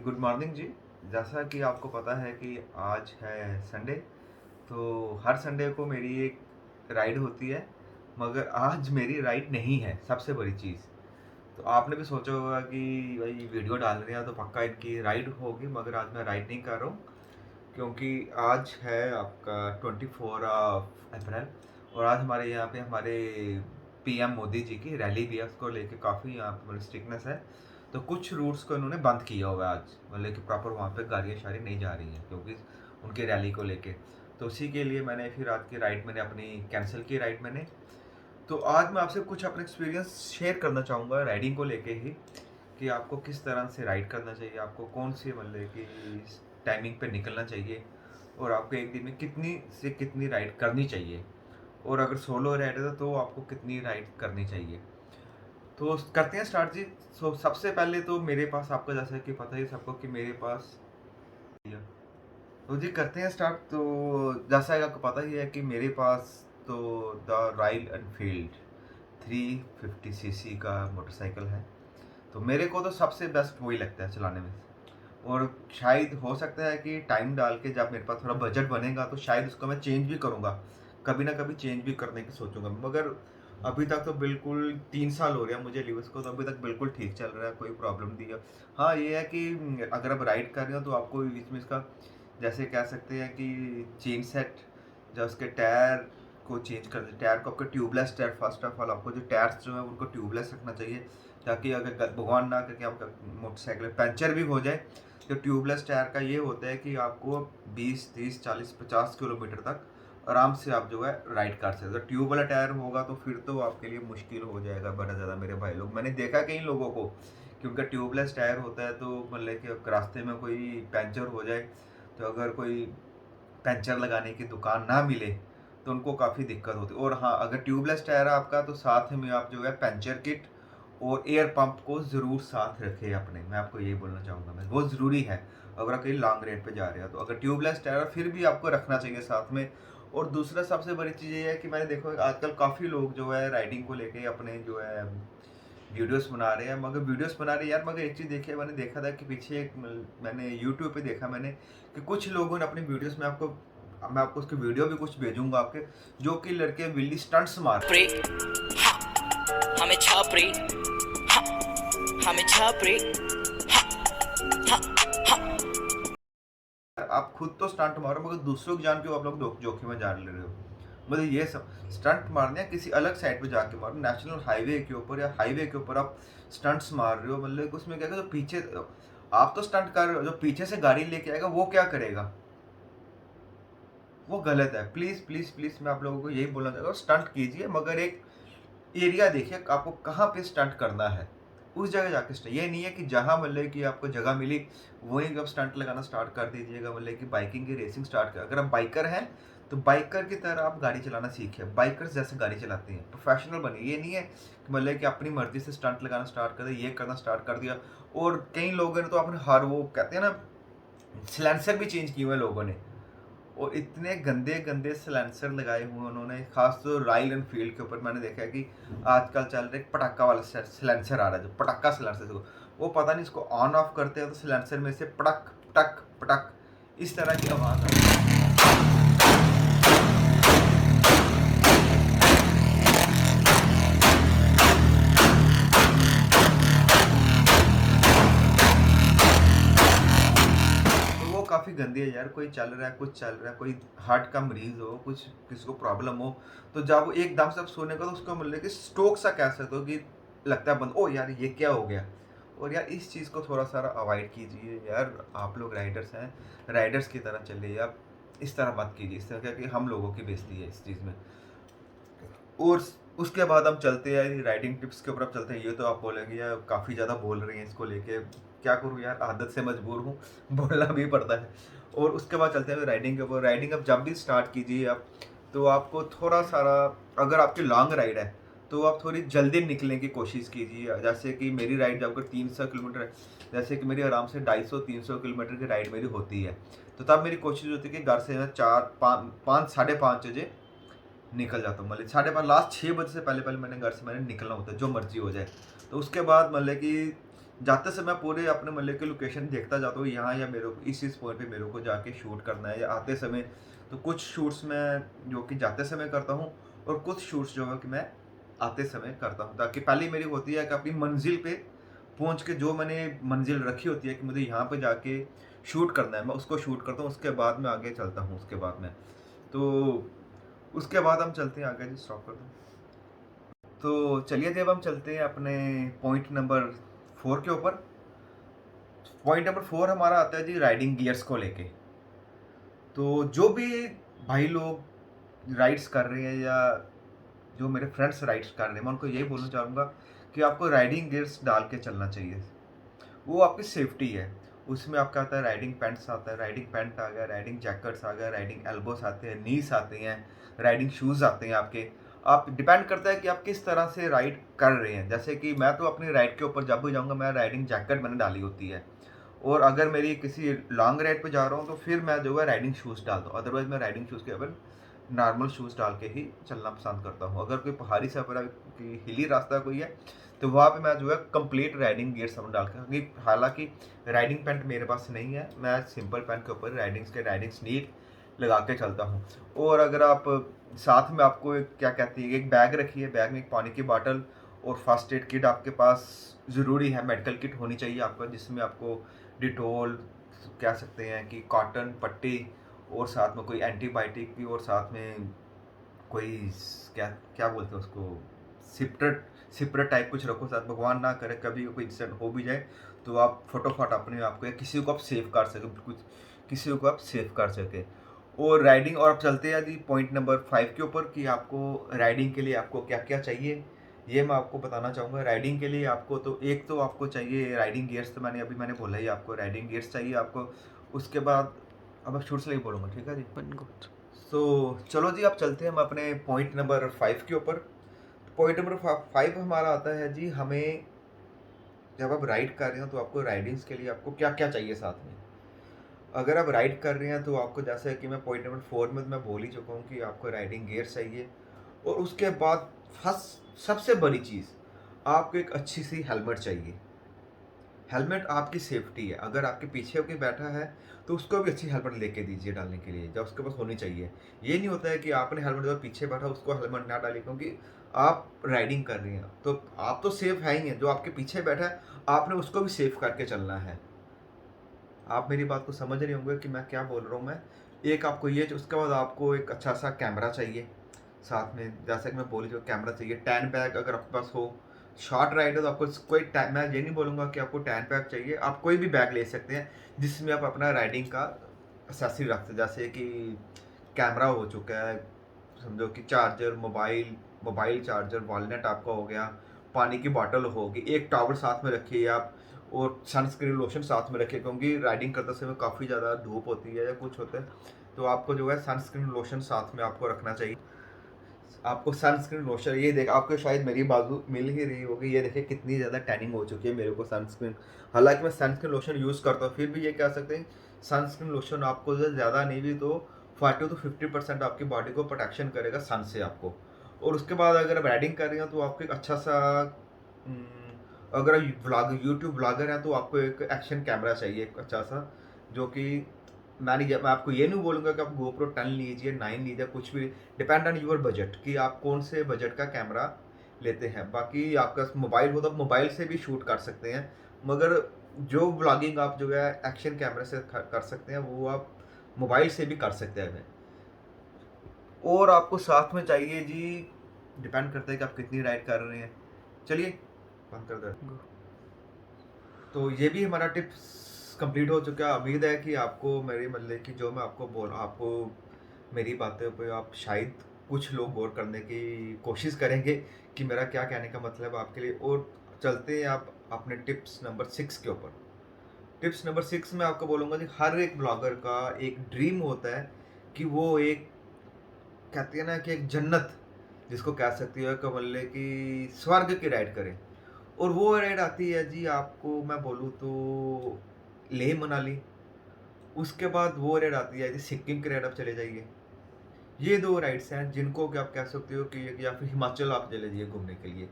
Good morning जी। जैसा कि आपको पता है कि आज है संडे, तो हर संडे को मेरी एक राइड होती है, मगर आज मेरी राइड नहीं है, सबसे बड़ी चीज़। तो आपने भी सोचा होगा कि भाई वीडियो डाल रहे हैं तो पक्का इनकी राइड होगी, मगर आज मैं राइड नहीं कर रहा हूँ क्योंकि आज है आपका 24 अप्रैल और आज हमारे यहाँ पे हमारे पीएम मोदी जी की रैली भी है, उसको लेके काफ़ी यहाँ पे मतलब स्ट्रिक्टनेस है। तो कुछ रूट्स को इन्होंने बंद किया हुआ है आज, मतलब कि प्रॉपर वहाँ पे गाड़ियाँ शारी नहीं जा रही हैं क्योंकि उनकी रैली को लेके। तो उसी के लिए मैंने फिर रात की राइड मैंने अपनी कैंसिल की राइड मैंने। तो आज मैं आपसे कुछ अपना एक्सपीरियंस शेयर करना चाहूँगा राइडिंग को लेके ही, कि आपको किस तरह से राइड करना चाहिए, आपको कौन सी मतलब कि टाइमिंग पे निकलना चाहिए और आपको एक दिन में कितनी से कितनी राइड करनी चाहिए, और अगर सोलो राइडर है तो आपको कितनी राइड करनी चाहिए। तो करते हैं स्टार्ट जी। सबसे पहले तो मेरे पास, आपको जैसा कि पता ही सबको कि मेरे पास, तो जी करते हैं स्टार्ट। तो जैसा कि आपको पता ही है कि मेरे पास तो द रॉयल एनफील्ड 350 सीसी का मोटरसाइकिल है। तो मेरे को तो सबसे बेस्ट वही लगता है चलाने में। और शायद हो सकता है कि टाइम डाल के जब मेरे पास थोड़ा बजट बनेगा तो शायद उसको मैं चेंज भी करूँगा, कभी ना कभी चेंज भी करने की सोचूंगा। मगर अभी तक तो बिल्कुल 3 साल हो गया मुझे लिवर्स को, तो अभी तक बिल्कुल ठीक चल रहा है, कोई प्रॉब्लम नहीं है। हाँ ये है कि अगर आप राइड कर रहे हो तो आपको बीच में इसका, जैसे कह सकते हैं कि चेन सेट, जब उसके टायर को चेंज कर दे, टायर को आपका tubeless tyre, first of all आपको जो टायर्स जो है उनको ट्यूबलेस रखना चाहिए, ताकि अगर भगवान ना करके आपका मोटरसाइकिल पंचर भी हो जाए तो ट्यूबलेस टायर का ये होता है कि आपको 20 30 40 50 किलोमीटर तक आराम से आप जो है राइड कर सकते हो। ट्यूब वाला टायर होगा तो फिर तो आपके लिए मुश्किल हो जाएगा बड़ा ज़्यादा मेरे भाई लोग। मैंने देखा कई लोगों को कि उनका ट्यूबलेस टायर होता है, तो मतलब कि रास्ते में कोई पंचर हो जाए, तो अगर कोई पंचर लगाने की दुकान ना मिले तो उनको काफ़ी दिक्कत होती है। और हाँ, अगर ट्यूबलेस टायर है आपका तो साथ में आप जो है पंचर किट और एयर पंप को ज़रूर साथ रखें अपने। मैं आपको यही बोलना चाहूँगा, मैं बहुत ज़रूरी है अगर आप कहीं लॉन्ग राइड पे जा रहे हो तो। अगर ट्यूबलेस टायर फिर भी आपको रखना चाहिए साथ में। और दूसरा सबसे बड़ी चीज़ ये है कि मैंने देखो आजकल काफ़ी लोग जो है राइडिंग को लेके अपने जो है वीडियोस बना रहे हैं, मगर वीडियोस बना रहे हैं यार, मगर एक चीज़ देखिए, मैंने देखा था कि पीछे एक मैंने यूट्यूब पे देखा मैंने कि कुछ लोगों ने अपनी वीडियोस में आपको, मैं आपको उसकी वीडियो भी कुछ भेजूंगा आपके, जो कि लड़के विल्ली स्टंट्स मार प्रे हाँ, हमें छाप रे हाँ, हमें छाप रे हाँ, हाँ, हाँ। आप खुद तो स्टंट मारो मगर दूसरों की जान क्यों आप लोग जोखिम में जा ले रहे हो। मतलब ये सब स्टंट मारने हैं किसी अलग साइड पे जाके मारो, नेशनल हाईवे के ऊपर या हाईवे के ऊपर आप स्टंट्स मार रहे हो। मतलब उसमें क्या जो पीछे आप तो स्टंट कर रहे हो, जो पीछे से गाड़ी लेके आएगा वो क्या करेगा, वो गलत है। प्लीज़ प्लीज़ प्लीज़ मैं आप लोगों को यही बोलना चाहता हूँ, स्टंट कीजिए मगर एक एरिया देखिए आपको कहाँ पे स्टंट करना है, उस जगह जाके स्टंट। ये नहीं है कि जहाँ मतलब कि आपको जगह मिली वहीं आप स्टंट लगाना स्टार्ट कर दीजिएगा। मतलब कि बाइकिंग की रेसिंग स्टार्ट कर, अगर आप बाइकर हैं तो बाइकर की तरह आप गाड़ी चलाना सीखिए, बाइकर्स जैसे गाड़ी चलाते हैं, प्रोफेशनल बनिए। ये नहीं है कि मतलब कि अपनी मर्जी से स्टंट लगाना स्टार्ट कर दिया, ये करना स्टार्ट कर दिया। और कई लोगों ने तो अपने हर वो कहते हैं ना सिलेंसर भी चेंज किए हुए लोगों ने, और इतने गंदे गंदे सिलेंसर लगाए हुए उन्होंने, खास तो रॉयल एनफील्ड के ऊपर मैंने देखा है कि आजकल चल रहा है पटाखा वाला सिलेंसर आ रहा है, जो पटाखा सिलेंसर, वो पता नहीं इसको ऑन ऑफ करते हैं तो सिलेंसर में से पटक पटक पटक इस तरह की आवाज़ आती है। तो वो काफ़ी गंदी है यार। कोई चल रहा है, कुछ चल रहा है, कोई हार्ट का मरीज हो, कुछ किसी को प्रॉब्लम हो, तो जब वो एकदम से सोने का तो उसको मतलब कि स्ट्रोक सा कह सकते हो कि लगता है बंद, ओ यार ये क्या हो गया। और यार इस चीज़ को थोड़ा सा अवॉइड कीजिए यार, आप लोग राइडर्स हैं, राइडर्स की तरह चलिए आप, इस तरह मत कीजिए। इस तरह क्या कि हम लोगों की बेइज्जती है इस चीज़ में। और उसके बाद हम चलते हैं राइडिंग टिप्स के ऊपर। अब चलते हैं, ये तो आप बोलेंगे यार काफ़ी ज़्यादा बोल रही हैं इसको लेके, क्या करूँ यार, आदत से मजबूर हूँ बोलना भी पड़ता है। और उसके बाद चलते हैं राइडिंग के ऊपर। राइडिंग अब जब भी स्टार्ट कीजिए आप, तो आपको थोड़ा सारा, अगर आपकी लॉन्ग राइड है तो आप थोड़ी जल्दी निकलने की कोशिश कीजिए। जैसे कि मेरी राइड जब 300 किलोमीटर है, जैसे कि मेरी आराम से 250 300 किलोमीटर की राइड मेरी होती है, तो तब मेरी कोशिश होती है कि घर से मैं 4 5 5 साढ़े 5 बजे निकल जाता हूँ। मतलब 5:30 लास्ट 6 बजे से पहले पहले मैंने घर से मैंने निकलना होता है, जो मर्जी हो जाए। तो उसके बाद मतलब कि जाते समय पूरे अपने मतलब की लोकेशन देखता जाता हूँ, यहाँ या मेरे को इस पॉइंट पे मेरे को जाके शूट करना है, या आते समय तो कुछ शूट्स मैं जो कि जाते समय करता हूँ, और कुछ शूट्स जो है कि मैं आते समय करता हूँ, ताकि पहली मेरी होती है कि अपनी मंजिल पे पहुँच के जो मैंने मंजिल रखी होती है कि मुझे यहाँ पे जाके शूट करना है, मैं उसको शूट करता हूँ, उसके बाद मैं आगे चलता हूँ उसके बाद में। तो उसके बाद हम चलते हैं आगे जी, स्टॉप कर दो। तो चलिए जी, अब हम चलते हैं अपने पॉइंट नंबर 4 के ऊपर। पॉइंट नंबर 4 हमारा आता है जी राइडिंग गियर्स को लेके। तो जो भी भाई लोग राइड्स कर रहे हैं, या जो मेरे फ्रेंड्स राइड्स कर रहे हैं, मैं उनको यही बोलना चाहूँगा कि आपको राइडिंग गियर्स डाल के चलना चाहिए। वो आपकी सेफ्टी है। उसमें आपका आता है राइडिंग पैंट्स आता है, राइडिंग पैंट आ गया, राइडिंग जैकेट्स आ गया, राइडिंग एल्बोस आते हैं, नीस आते हैं, राइडिंग शूज़ आते हैं आपके। आप डिपेंड करता है कि आप किस तरह से राइड कर रहे हैं। जैसे कि मैं तो अपनी राइड के ऊपर जब भी जाऊँगा, मैं राइडिंग जैकेट मैंने डाली होती है। और अगर मेरी किसी लॉन्ग राइड पे जा रहा हूँ, तो फिर मैं जो है राइडिंग शूज़ डालता हूँ। अदरवाइज़ मैं राइडिंग शूज़ के बगैर नॉर्मल शूज़ डाल के ही चलना पसंद करता हूँ। अगर कोई पहाड़ी सफ़र है, कोई हिली रास्ता कोई है, तो वहाँ पे मैं जो है कंप्लीट राइडिंग गियर सब डाल के, हालाँकि राइडिंग पैंट मेरे पास नहीं है, मैं सिंपल पैंट के ऊपर राइडिंग स्नीक लगा के चलता हूँ। और अगर आप साथ में आपको एक क्या कहती है, एक बैग रखिए, बैग में एक पानी की बॉटल और फर्स्ट एड किट आपके पास ज़रूरी है, मेडिकल किट होनी चाहिए आपका, जिसमें आपको डिटोल कह सकते हैं कि कॉटन पट्टी, और साथ में कोई एंटीबायोटिक भी, और साथ में कोई क्या क्या बोलते हैं उसको, सिपरेट सिपरेट टाइप कुछ रखो साथ, भगवान ना करे कभी कोई इंसिडेंट हो भी जाए, तो आप फटाफट अपने आप को या किसी को आप सेव कर सके, कुछ किसी को आप सेव कर सके। और राइडिंग, और आप चलते हैं जी पॉइंट नंबर 5 के ऊपर कि आपको राइडिंग के लिए आपको क्या क्या चाहिए, ये मैं आपको बताना चाहूँगा। राइडिंग के लिए आपको तो एक तो आपको चाहिए राइडिंग गियर्स, तो मैंने बोला ही आपको राइडिंग गियर्स चाहिए आपको। उसके बाद अब मैं शुरू से ही बोलूँगा, ठीक है जी। तो चलो जी, आप चलते हैं हम अपने पॉइंट नंबर 5 के ऊपर। पॉइंट नंबर 5 हमारा आता है जी, हमें जब आप राइड कर रहे हो तो आपको राइडिंग्स के लिए आपको क्या क्या चाहिए साथ में। अगर आप राइड कर रहे हैं तो आपको, जैसे कि मैं पॉइंट नंबर 4 में तो मैं बोल ही चुका हूँ कि आपको राइडिंग गियर चाहिए। और उसके बाद फर्स्ट सबसे बड़ी चीज़, आपको एक अच्छी सी हेलमेट चाहिए। हेलमेट आपकी सेफ्टी है। अगर आपके पीछे कोई बैठा है, तो उसको भी अच्छी हेलमेट लेके दीजिए डालने के लिए, जब उसके पास होनी चाहिए। ये नहीं होता है कि आपने हेलमेट जो पीछे बैठा उसको हेलमेट ना डालिए, क्योंकि आप राइडिंग कर रही हैं, तो आप तो सेफ है ही हैं, जो आपके पीछे बैठा है आपने उसको भी सेफ करके चलना है। आप मेरी बात को समझ रहे होंगे कि मैं क्या बोल रहा हूँ मैं। एक आपको ये, उसके बाद आपको एक अच्छा सा कैमरा चाहिए साथ में, जैसा कि मैं बोली जो कैमरा चाहिए। टैन बैग अगर आपके पास हो, शॉर्ट राइड है तो आपको कोई मैं ये नहीं बोलूँगा कि आपको टैन बैग चाहिए, आप कोई भी बैग ले सकते हैं जिसमें आप अपना राइडिंग का एक्सेसरी रख सकते, जैसे कि कैमरा हो चुका है, समझो कि चार्जर, मोबाइल चार्जर, वॉलनट आपका हो गया, पानी की बॉटल होगी, एक टॉवल साथ में रखिए आप, और सनस्क्रीन लोशन साथ में रखिए, क्योंकि राइडिंग करते समय काफ़ी ज़्यादा धूप होती है या कुछ होता है, तो आपको जो है सनस्क्रीन लोशन साथ में आपको रखना चाहिए। आपको सनस्क्रीन लोशन, ये देख आपको शायद मेरी बाजू मिल ही रही होगी, ये देखिए कितनी ज़्यादा टैनिंग हो चुकी है मेरे को सनस्क्रीन। हालांकि मैं सनस्क्रीन लोशन यूज़ करता हूँ, फिर भी ये कह सकते हैं सनस्क्रीन लोशन आपको जो ज़्यादा नहीं भी तो 40 to 50% आपकी बॉडी को प्रोटेक्शन करेगा सन से आपको। और उसके बाद अगर आप राइडिंग कर रहे हो तो आपको एक अच्छा सा अगर यूट्यूब ब्लॉगर हैं तो आपको एक एक्शन कैमरा चाहिए, एक अच्छा सा, जो कि मैं आपको ये नहीं बोलूँगा कि आप गोप्रो 10 लीजिए, 9 लीजिए, कुछ भी, डिपेंड ऑन योर बजट कि आप कौन से बजट का कैमरा लेते हैं। बाकी आपका मोबाइल हो तो आप मोबाइल से भी शूट कर सकते हैं, मगर जो ब्लॉगिंग आप जो है एक्शन कैमरे से कर सकते हैं, वो आप मोबाइल से भी कर सकते हैं। और आपको साथ में चाहिए जी, डिपेंड करता है कि आप कितनी राइड कर रहे हैं। चलिए बंद कर दो। तो ये भी हमारा टिप्स कंप्लीट हो चुका है। उम्मीद है कि आपको मेरी मतलब कि जो मैं आपको मेरी बातें पे आप शायद कुछ लोग गौर करने की कोशिश करेंगे कि मेरा क्या कहने का मतलब है आपके लिए। और चलते हैं आप अपने टिप्स नंबर 6 के ऊपर। टिप्स नंबर 6 में आपको बोलूँगा कि हर एक ब्लॉगर का एक ड्रीम होता है कि वो एक, कहते हैं ना कि एक जन्नत जिसको कह सकती है, कमल्ले की स्वर्ग की राइड करें। और वो राइड आती है जी, आपको मैं बोलूँ तो लेह मनाली। उसके बाद वो राइड आती है जी सिक्किम की राइड, आप चले जाइए। ये 2 राइड्स हैं जिनको कि आप कह सकते हो कि या फिर हिमाचल आप चले जाइए घूमने के लिए।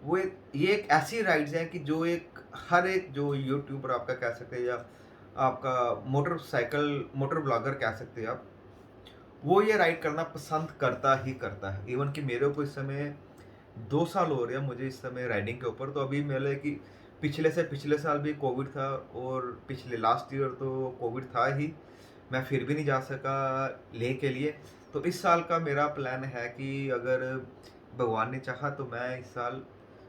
ये एक ऐसी राइड्स हैं कि जो एक हर एक जो यूट्यूबर आपका कह सकते हैं या आपका मोटर ब्लॉगर कह सकते हैं आप, वो ये राइड करना पसंद करता ही करता है। इवन कि मेरे को इस समय 2 साल हो रहे हैं मुझे इस समय राइडिंग के ऊपर। तो अभी मेरे कि पिछले से पिछले साल भी कोविड था और पिछले लास्ट ईयर तो कोविड था ही। मैं फिर भी नहीं जा सका लेह के लिए। तो इस साल का मेरा प्लान है कि अगर भगवान ने चाहा तो मैं इस साल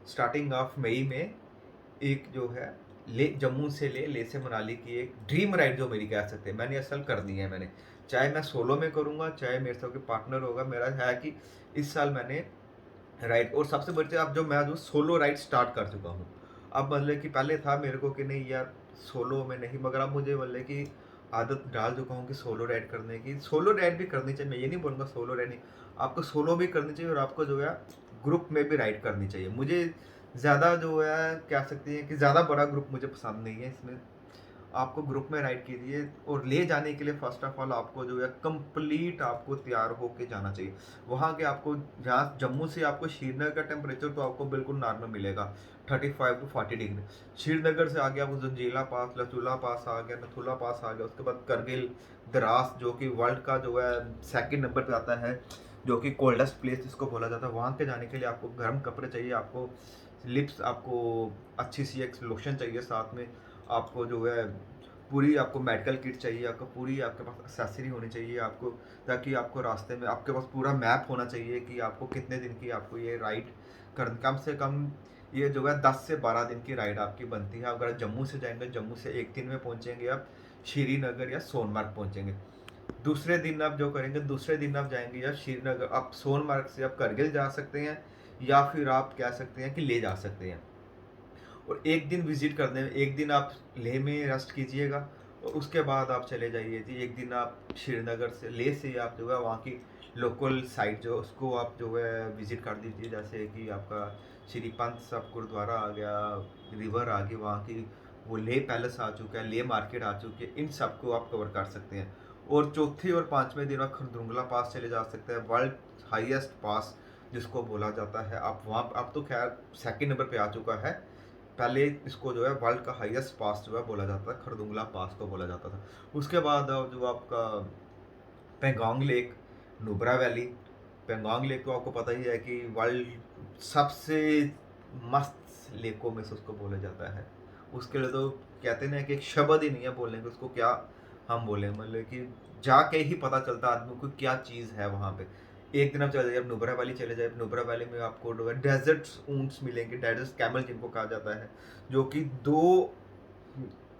स्टार्टिंग ऑफ मई में एक जो है जम्मू से लेह से मनाली की एक ड्रीम राइड जो मेरी कह सकते हैं मैंने इस साल कर दी है मैंने। चाहे मैं सोलो में करूँगा, चाहे मेरे साथ कोई पार्टनर होगा, मेरा है कि इस साल मैंने राइड। और सबसे बड़ी चीज़ अब जो मैं जो सोलो राइड स्टार्ट कर चुका हूँ। अब मतलब कि पहले था मेरे को कि नहीं यार सोलो में नहीं, मगर अब मुझे मतलब कि आदत डाल चुका हूँ कि सोलो राइड करने की। सोलो राइड भी करनी चाहिए, मैं ये नहीं बोलूँगा सोलो राइड नहीं, आपको सोलो भी करनी चाहिए और आपको जो है ग्रुप में भी राइड करनी चाहिए। मुझे ज़्यादा जो है कह सकते हैं कि ज़्यादा बड़ा ग्रुप मुझे पसंद नहीं है। इसमें आपको ग्रुप में राइड कीजिए और ले जाने के लिए फ़र्स्ट ऑफ ऑल आपको जो है कंप्लीट आपको तैयार होके जाना चाहिए। वहाँ के आपको जहाँ जम्मू से आपको श्रीनगर का टेम्परेचर तो आपको बिल्कुल नॉर्मल मिलेगा 35 टू 40 डिग्री। श्रीनगर से आगे आपको जंजीला पास, लचूला पास आ गया, नथुला पास आ गया, उसके बाद करगिल, द्रास जो कि वर्ल्ड का जो है सेकंड नंबर पे आता है, जो कि कोल्डेस्ट प्लेस जिसको बोला जाता है। वहाँ के जाने के लिए आपको गर्म कपड़े चाहिए, आपको लिप्स आपको अच्छी सी एक लोशन चाहिए, साथ में आपको जो है पूरी आपको मेडिकल किट चाहिए, आपको पूरी आपके पास एक्सेसरी होनी चाहिए आपको, ताकि आपको रास्ते में आपके पास पूरा मैप होना चाहिए कि आपको कितने दिन की आपको ये राइड कर, कम से कम ये जो है 10 से 12 दिन की राइड आपकी बनती है। अगर जम्मू से जाएंगे, जम्मू से एक दिन में पहुंचेंगे आप श्रीनगर या सोनमर्ग पहुंचेंगे। दूसरे दिन आप जो करेंगे, दूसरे दिन आप जाएंगे या श्रीनगर, आप सोनमर्ग से आप करगिल जा सकते हैं या फिर आप कह सकते हैं कि ले जा सकते हैं। और एक दिन विजिट करने में, एक दिन आप लेह में रेस्ट कीजिएगा और उसके बाद आप चले जाइए जी। एक दिन आप श्रीनगर से, लेह से आप जो है वहाँ की लोकल साइट जो उसको आप जो है विजिट कर दीजिए। जैसे कि आपका श्री पंत साहब गुरुद्वारा आ गया, रिवर आ गई वहाँ की, वो लेह पैलेस आ चुका है, लेह मार्केट आ चुकी है, इन सब को आप कवर कर सकते हैं। और चौथे और पाँचवें दिन आप खरदुंगला पास चले जा सकते हैं, वर्ल्ड हाईएस्ट पास जिसको बोला जाता है। आप वहाँ, आप तो खैर सेकंड नंबर पे आ चुका है, पहले इसको जो है वर्ल्ड का हाईएस्ट पास जो है बोला जाता है, खरदुंगला पास को बोला जाता था। उसके बाद जो आपका Pangong lake, Nubra valley. Pangong lake तो आपको पता ही है कि वर्ल्ड सबसे मस्त लेकों में से उसको बोला जाता है। उसके लिए तो कहते हैं ना कि एक शब्द ही नहीं है बोलने के, उसको क्या हम बोले, मतलब कि जाके ही पता चलता आदमी को क्या चीज़ है वहाँ पे। एक दिन आप चले जाइए, आप नुब्रा वैली चले जाइए, नुब्रा वैली में आपको जो है डेजर्ट ऊंट्स मिलेंगे, डेजर्ट कैमल जिनको कहा जाता है, जो कि 2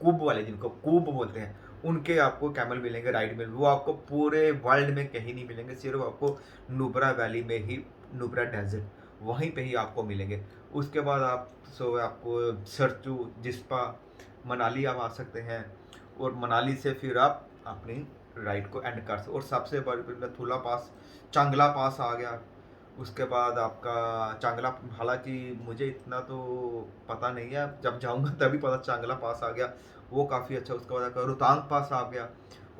कूब वाले, जिनको कूब बोलते हैं, उनके आपको कैमल मिलेंगे राइड में। वो आपको पूरे वर्ल्ड में कहीं नहीं मिलेंगे, सिर्फ आपको नुब्रा वैली में ही, नुब्रा डेजर्ट वहीं पे ही आपको मिलेंगे। उसके बाद आप आपको सरचू, जिस्पा, मनाली आप आ सकते हैं और मनाली से फिर आप अपनी राइड को एंड कर सकते। और सबसे बड़ी नथुला पास, चांगला पास आ गया। उसके बाद आपका चांगला, हालांकि मुझे इतना तो पता नहीं है, जब जाऊंगा तभी पता, चांगला पास आ गया, वो काफ़ी अच्छा। उसके बाद आपका रोहतांग पास आ गया।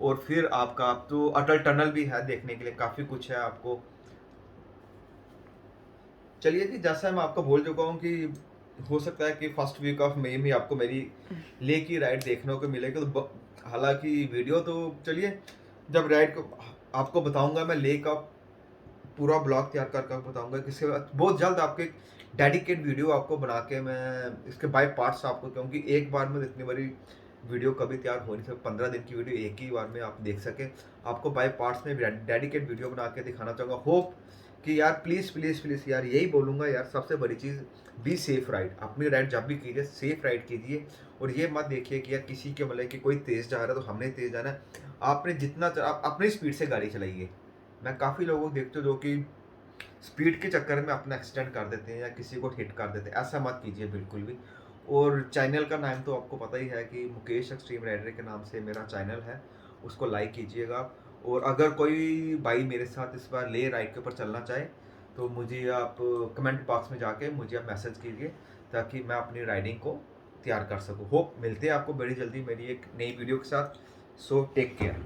और फिर आपका आप तो अटल टनल भी है देखने के लिए, काफ़ी कुछ है आपको। चलिए जी, जैसा मैं आपको बोल चुका हूँ कि हो सकता है कि फर्स्ट वीक ऑफ मई में आपको मेरी ले की राइड देखने को मिलेगी। तो हालांकि वीडियो तो चलिए जब राइड को आपको बताऊंगा, मैं ले का पूरा ब्लॉग तैयार कर बताऊंगा। किसके बाद बहुत जल्द आपके डेडिकेट वीडियो आपको बना के मैं इसके बाय पार्ट्स आपको, क्योंकि एक बार में इतनी बड़ी वीडियो कभी तैयार हो नहीं सकती। 15 दिन की वीडियो एक ही बार में आप देख सकें, आपको बाय पार्ट्स में डेडिकेट वीडियो बना के दिखाना चाहूँगा। होप कि यार प्लीज़ प्लीज़ प्लीज़ यार यही बोलूँगा यार, सबसे बड़ी चीज़ बी सेफ राइड। अपनी राइड जब भी कीजिए सेफ राइड कीजिए। और ये मत देखिए कि यार किसी के मतलब कि कोई तेज़ जा रहा है तो हमने तेज़ जाना है। आपने जितना आप अपनी स्पीड से गाड़ी चलाइए। मैं काफ़ी लोगों को देखते हो जो कि स्पीड के चक्कर में अपना एक्सीडेंट कर देते हैं या किसी को हिट कर देते हैं, ऐसा मत कीजिए बिल्कुल भी। और चैनल का नाम तो आपको पता ही है कि मुकेश एक्सट्रीम राइडर के नाम से मेरा चैनल है, उसको लाइक कीजिएगा। और अगर कोई भाई मेरे साथ इस बार ले राइड के ऊपर चलना चाहे तो मुझे आप कमेंट बॉक्स में जाके मुझे आप मैसेज कीजिए, ताकि मैं अपनी राइडिंग को तैयार कर सकूँ। होप मिलते हैं आपको बड़ी जल्दी मेरी एक नई वीडियो के साथ। So take care.